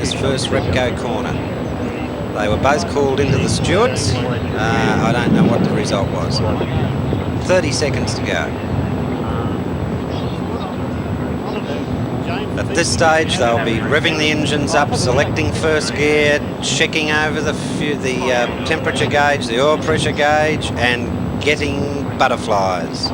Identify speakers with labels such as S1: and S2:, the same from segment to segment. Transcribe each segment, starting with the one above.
S1: this first Repco corner. They were both called into the stewards. I don't know what the result was. 30 seconds to go. At this stage, they'll be revving the engines up, selecting first gear, checking over the temperature gauge, the oil pressure gauge, and getting butterflies.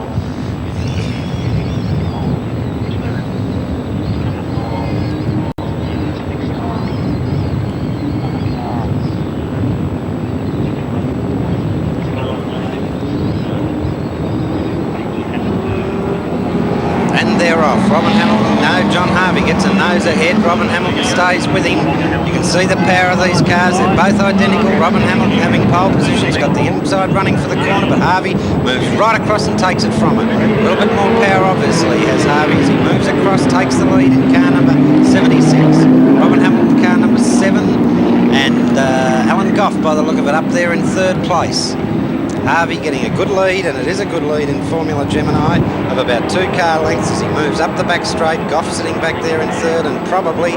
S1: They're off. Robyn Hamilton, no, John Harvey gets a nose ahead. Robyn Hamilton stays with him. You can see the power of these cars. They're both identical. Robyn Hamilton having pole position. He's got the inside running for the corner, but Harvey moves right across and takes it from him. A little bit more power, obviously, has Harvey as he moves across, takes the lead in car number 76. Robyn Hamilton, car number 7, and Alan Goff, by the look of it, up there in 3rd place. Harvey getting a good lead, and it is a good lead in Formula Gemini, of about 2 car lengths as he moves up the back straight. Goff sitting back there in 3rd, and probably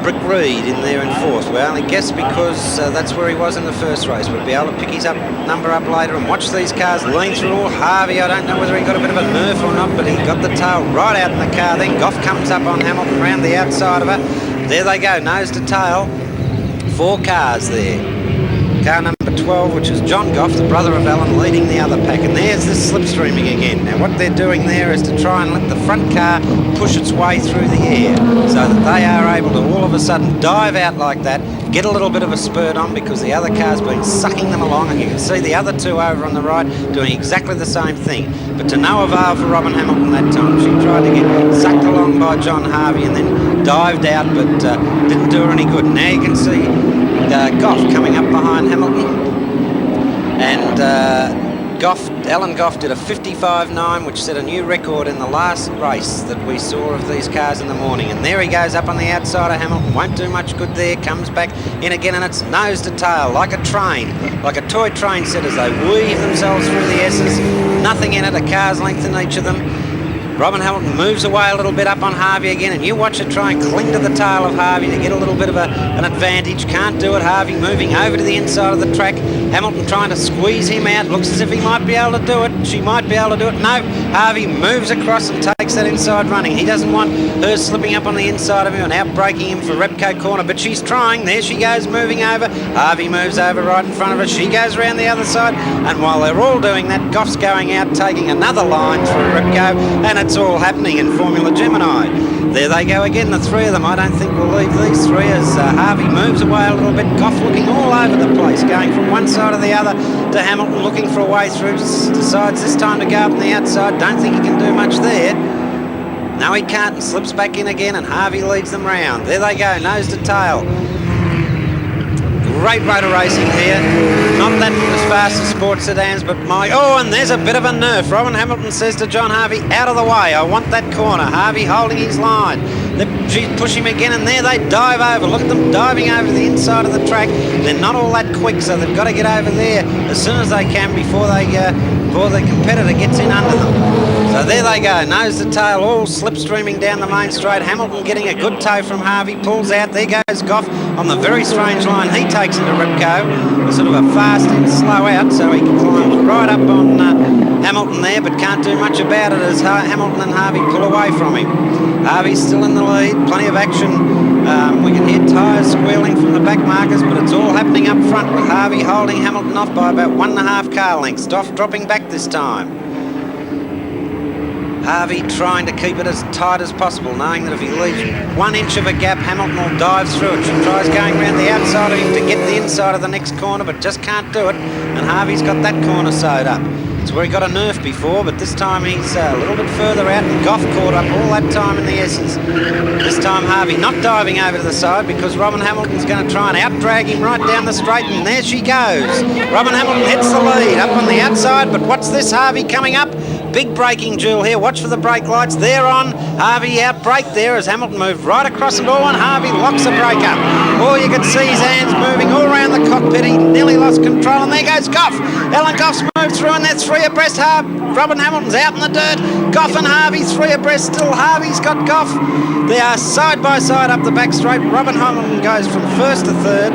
S1: Brick Reed in there in 4th. We only guess because that's where he was in the first race. We'll be able to pick his number up later and watch these cars lean through. Harvey, I don't know whether he got a bit of a nerf or not, but he got the tail right out in the car. Then Goff comes up on Hamilton round the outside of her. There they go, nose to tail. 4 cars there. Car number 12, which is John Goff, the brother of Alan, leading the other pack. And there's this slipstreaming again. Now what they're doing there is to try and let the front car push its way through the air so that they are able to all of a sudden dive out like that, get a little bit of a spurt on because the other car's been sucking them along, and you can see the other 2 over on the right doing exactly the same thing. But to no avail for Robyn Hamilton that time. She tried to get sucked along by John Harvey and then dived out, but didn't do her any good. Now you can see Goff coming up behind Hamilton, and Alan Goff did a 55.9, which set a new record in the last race that we saw of these cars in the morning. And there he goes up on the outside of Hamilton, won't do much good there, comes back in again, and it's nose to tail, like a train, like a toy train set as they weave themselves through the S's. Nothing in it, a car's length in each of them. Robyn Hamilton moves away a little bit up on Harvey again, and you watch her try and cling to the tail of Harvey to get a little bit of an advantage. Can't do it. Harvey moving over to the inside of the track. Hamilton trying to squeeze him out. Looks as if he might be able to do it. She might be able to do it. No, Harvey moves across and takes that inside running. He doesn't want her slipping up on the inside of him and outbraking him for Repco corner, but she's trying. There she goes, moving over. Harvey moves over right in front of her. She goes around the other side, and while they're all doing that, Goff's going out, taking another line through Repco, and it's all happening in Formula Gemini. There they go again, the 3 of them. I don't think we'll leave these 3 as Harvey moves away a little bit. Goff looking all over the place, going from one side or the other to Hamilton, looking for a way through. Decides this time to go up on the outside. Don't think he can do much there. No, he can't, and slips back in again, and Harvey leads them round. There they go, nose to tail. Great motor racing here. Not that as fast as sports sedans, but and there's a bit of a nerf. Robyn Hamilton says to John Harvey, out of the way, I want that corner. Harvey holding his line. She push him again, and there they dive over. Look at them diving over to the inside of the track. They're not all that quick, so they've got to get over there as soon as they can before the competitor gets in under them. So there they go, nose to tail, all slipstreaming down the main straight. Hamilton getting a good tow from Harvey, pulls out. There goes Goff on the very strange line. He takes into Repco, a sort of a fast in, slow out, so he climbs right up on Hamilton there, but can't do much about it as Hamilton and Harvey pull away from him. Harvey's still in the lead, plenty of action. We can hear tyres squealing from the back markers, but it's all happening up front with Harvey holding Hamilton off by about 1.5 car lengths. Goff dropping back this time. Harvey trying to keep it as tight as possible, knowing that if he leaves 1 inch of a gap, Hamilton will dive through it. She tries going around the outside of him to get the inside of the next corner, but just can't do it, and Harvey's got that corner sewed up. It's where he got a nerf before, but this time he's a little bit further out, and Goff caught up all that time in the S's. This time Harvey not diving over to the side because Robyn Hamilton's going to try and out-drag him right down the straight, and there she goes. Robyn Hamilton hits the lead up on the outside, but what's this? Harvey coming up. Big braking duel here. Watch for the brake lights. They're on. Harvey out brake there as Hamilton moved right across the door, and Harvey locks the brake up. Oh, you can see his hands moving all around the cockpit. He nearly lost control, and there goes Goff. Alan Goff's move through, and they're three abreast. Robyn Hamilton's out in the dirt. Goff and Harvey, three abreast still. Harvey's got Goff. They are side by side up the back straight. Robyn Hamilton goes from first to third.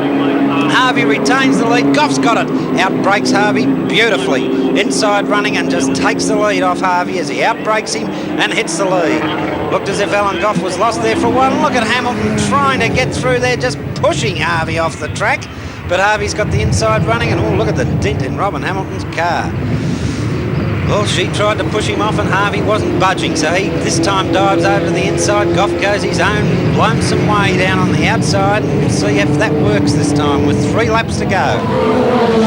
S1: Harvey retains the lead. Goff's got it. Outbreaks Harvey beautifully. Inside running and just takes the lead off Harvey as he outbreaks him and hits the lead. Looked as if Alan Goff was lost there for a while. Look at Hamilton trying to get through there, just pushing Harvey off the track. But Harvey's got the inside running, and oh, look at the dent in Robyn Hamilton's car. Well, she tried to push him off and Harvey wasn't budging, so he this time dives over to the inside. Goff goes his own lonesome way down on the outside, and we'll see if that works this time with 3 laps to go.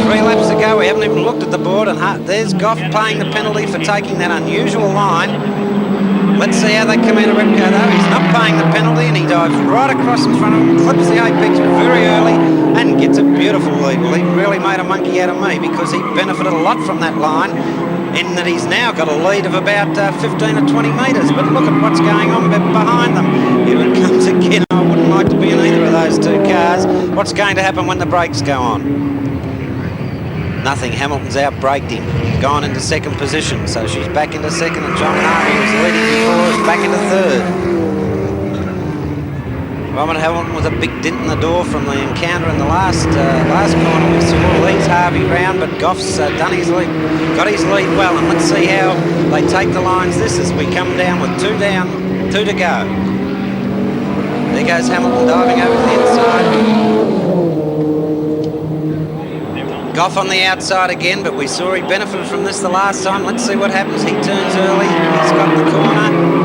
S1: 3 laps to go, we haven't even looked at the board, and there's Goff paying the penalty for taking that unusual line. Let's see how they come out of Repco though. He's not paying the penalty, and he dives right across in front of him, clips the apex very early, and gets a beautiful lead. Well, he really made a monkey out of me because he benefited a lot from that line, in that he's now got a lead of about 15 or 20 metres. But look at what's going on behind them. Here it comes again. I wouldn't like to be in either of those 2 cars. What's going to happen when the brakes go on? Nothing. Hamilton's outbraked him. Gone into second position. So she's back into second, and John Harvey, who was leading before, is back into third. Robyn Hamilton with a big dent in the door from the encounter in the last corner. We saw leads Harvey round, but Goff's done his lead, got his lead well, and let's see how they take the lines this as we come down with 2 down, 2 to go. There goes Hamilton diving over to the inside. Goff on the outside again, but we saw he benefited from this the last time. Let's see what happens. He turns early. He's got the corner.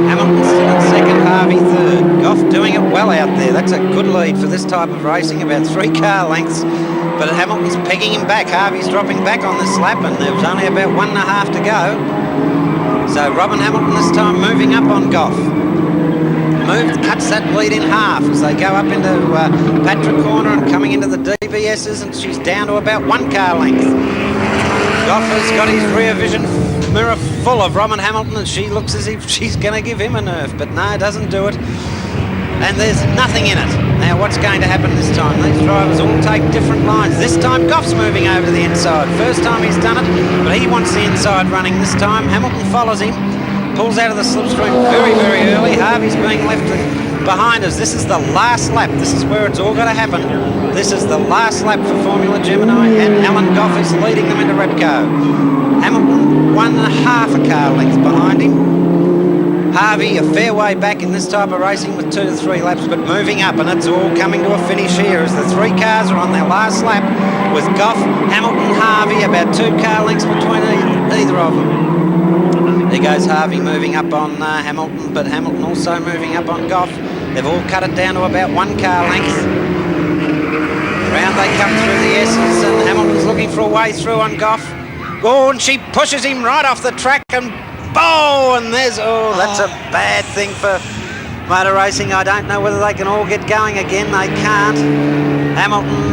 S1: Hamilton still in second, Harvey third. Goff doing it well out there. That's a good lead for this type of racing, about 3 car lengths. But Hamilton's pegging him back. Harvey's dropping back on this lap, and there was only about 1.5 to go. So Robyn Hamilton this time moving up on Goff. Cuts that lead in half as they go up into Patrick Corner and coming into the DBSs, and she's down to about 1 car length. Goff has got his rear vision mirror full of Robyn Hamilton, and she looks as if she's going to give him a nerve, but no, doesn't do it. And there's nothing in it. Now what's going to happen this time? These drivers all take different lines. This time Goff's moving over to the inside. First time he's done it, but he wants the inside running this time. Hamilton follows him, pulls out of the slipstream very, very early. Harvey's being left behind us. This is the last lap. This is where it's all going to happen. This is the last lap for Formula Gemini, and Alan Goff is leading them into Repco. Hamilton 1.5 a car length behind him. Harvey a fair way back in this type of racing with 2 to 3 laps, but moving up, and it's all coming to a finish here as the 3 cars are on their last lap with Goff, Hamilton, Harvey, about 2 car lengths between either of them. There goes Harvey moving up on Hamilton, but Hamilton also moving up on Goff. They've all cut it down to about 1 car length. Round they come through the S's, and Hamilton's looking for a way through on Goff. Oh, and she pushes him right off the track, and and there's, that's a bad thing for motor racing. I don't know whether they can all get going again. They can't. Hamilton,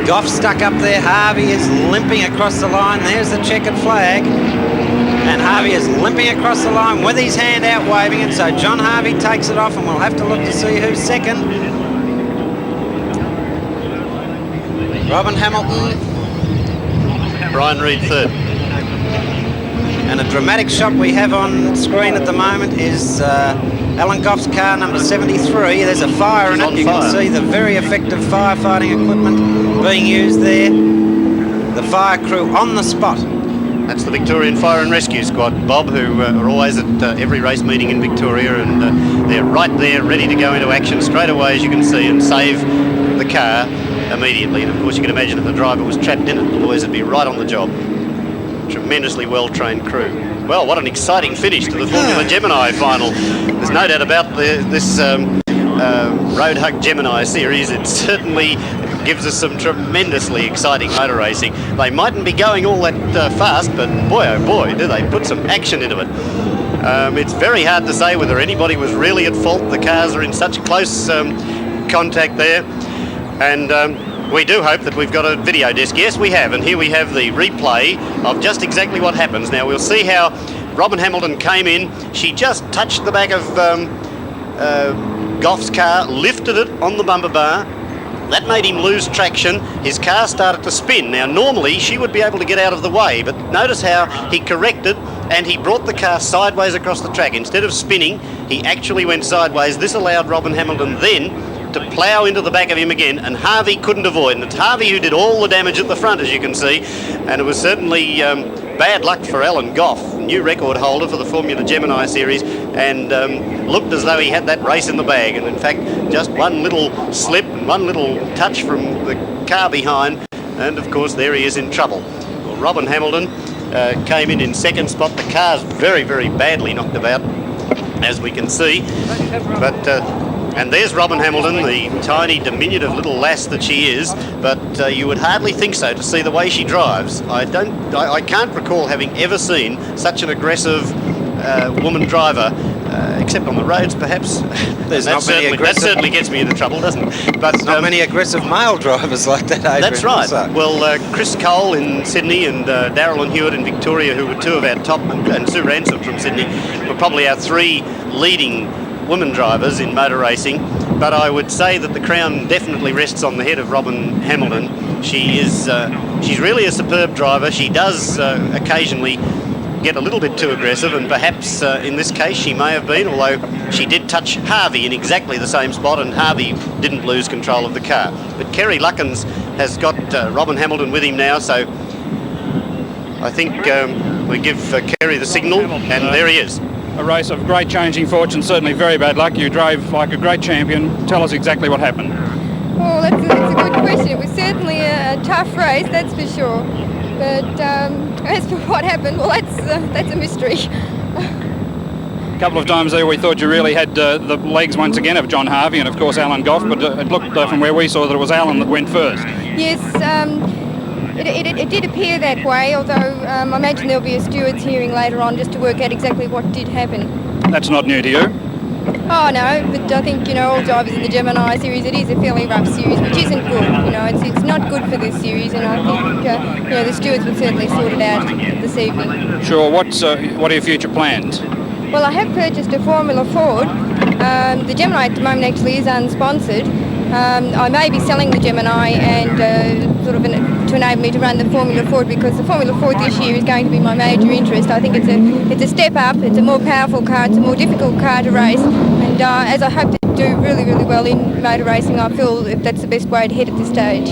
S1: Goff stuck up there. Harvey is limping across the line. There's the checkered flag, and Harvey is limping across the line with his hand out waving it, so John Harvey takes it off, and we'll have to look to see who's second. Robyn Hamilton,
S2: Brian Reid third.
S1: And a dramatic shot we have on screen at the moment is Alan Goff's car, number 73. There's a fire in it. You can see the very effective firefighting equipment being used there. The fire crew on the spot.
S2: That's the Victorian Fire and Rescue Squad, Bob, who are always at every race meeting in Victoria, and they're right there ready to go into action straight away, as you can see, and save the car immediately. And of course you can imagine if the driver was trapped in it, the boys would be right on the job. Tremendously well-trained crew. Well, what an exciting finish to the Formula Gemini final. There's no doubt about this Road Hug Gemini series. It certainly gives us some tremendously exciting motor racing. They mightn't be going all that fast, but boy oh boy, do they put some action into it. It's very hard to say whether anybody was really at fault. The cars are in such close contact there, and we do hope that we've got a video disc. Yes, we have, and here we have the replay of just exactly what happens. Now, we'll see how Robyn Hamilton came in. She just touched the back of Goff's car, lifted it on the bumper bar, That made him lose traction. His car started to spin. Now, normally she would be able to get out of the way, but notice how he corrected and he brought the car sideways across the track. Instead of spinning, he actually went sideways. This allowed Robyn Hamilton then to plough into the back of him again, and Harvey couldn't avoid. And it's Harvey who did all the damage at the front, as you can see, and it was certainly bad luck for Alan Goff, new record holder for the Formula Gemini series, and looked as though he had that race in the bag. And in fact, just one little slip and one little touch from the car behind, and of course there he is in trouble. Well, Robyn Hamilton came in second spot. The car's very, very badly knocked about, as we can see, but and there's Robyn Hamilton, the tiny, diminutive little lass that she is, but you would hardly think so to see the way she drives. I can't recall having ever seen such an aggressive woman driver, except on the roads, perhaps. That certainly gets me into trouble, doesn't it? But
S1: not many aggressive male drivers like that, Adrian.
S2: That's right.
S1: Also.
S2: Well, Chris Cole in Sydney and Darrell and Hewitt in Victoria, who were two of our top, and Sue Ransom from Sydney, were probably our three leading women drivers in motor racing. But I would say that the crown definitely rests on the head of Robyn Hamilton. She's really a superb driver. She does occasionally get a little bit too aggressive, and perhaps in this case she may have been, although she did touch Harvey in exactly the same spot, and Harvey didn't lose control of the car. But Kerry Luckins has got Robyn Hamilton with him now, so I think we give Kerry the signal, and there he is.
S3: A race of great changing fortune, certainly very bad luck. You drove like a great champion. Tell us exactly what happened.
S4: Well, that's a good question. It was certainly a tough race, that's for sure. But as for what happened, well, that's a mystery.
S3: A couple of times there we thought you really had the legs once again of John Harvey and of course Alan Goff, but it looked from where we saw that it was Alan that went first.
S4: Yes, it did appear that way, although I imagine there'll be a steward's hearing later on just to work out exactly what did happen.
S3: That's not new to you?
S4: Oh no, but I think, all drivers in the Gemini series, it is a fairly rough series, which isn't good. It's not good for this series, and I think the stewards would certainly sort it out this evening.
S3: Sure. What are your future plans?
S4: Well, I have purchased a Formula Ford. The Gemini at the moment actually is unsponsored. I may be selling the Gemini and to enable me to run the Formula Ford, because the Formula Ford this year is going to be my major interest. I think it's a step up, it's a more powerful car, it's a more difficult car to race, and as I hope to do really, really well in motor racing, I feel that that's the best way to head at this stage.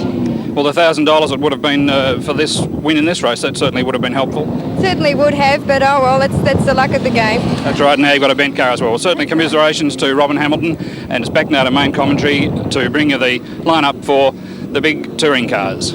S3: Well, the $1,000 it would have been for this win in this race, that certainly would have been helpful.
S4: Certainly would have, but oh well, that's the luck of the game.
S3: That's right, and now you've got a bent car as well. Well, certainly commiserations to Robyn Hamilton, and it's back now to main commentary to bring you the lineup for the big touring cars.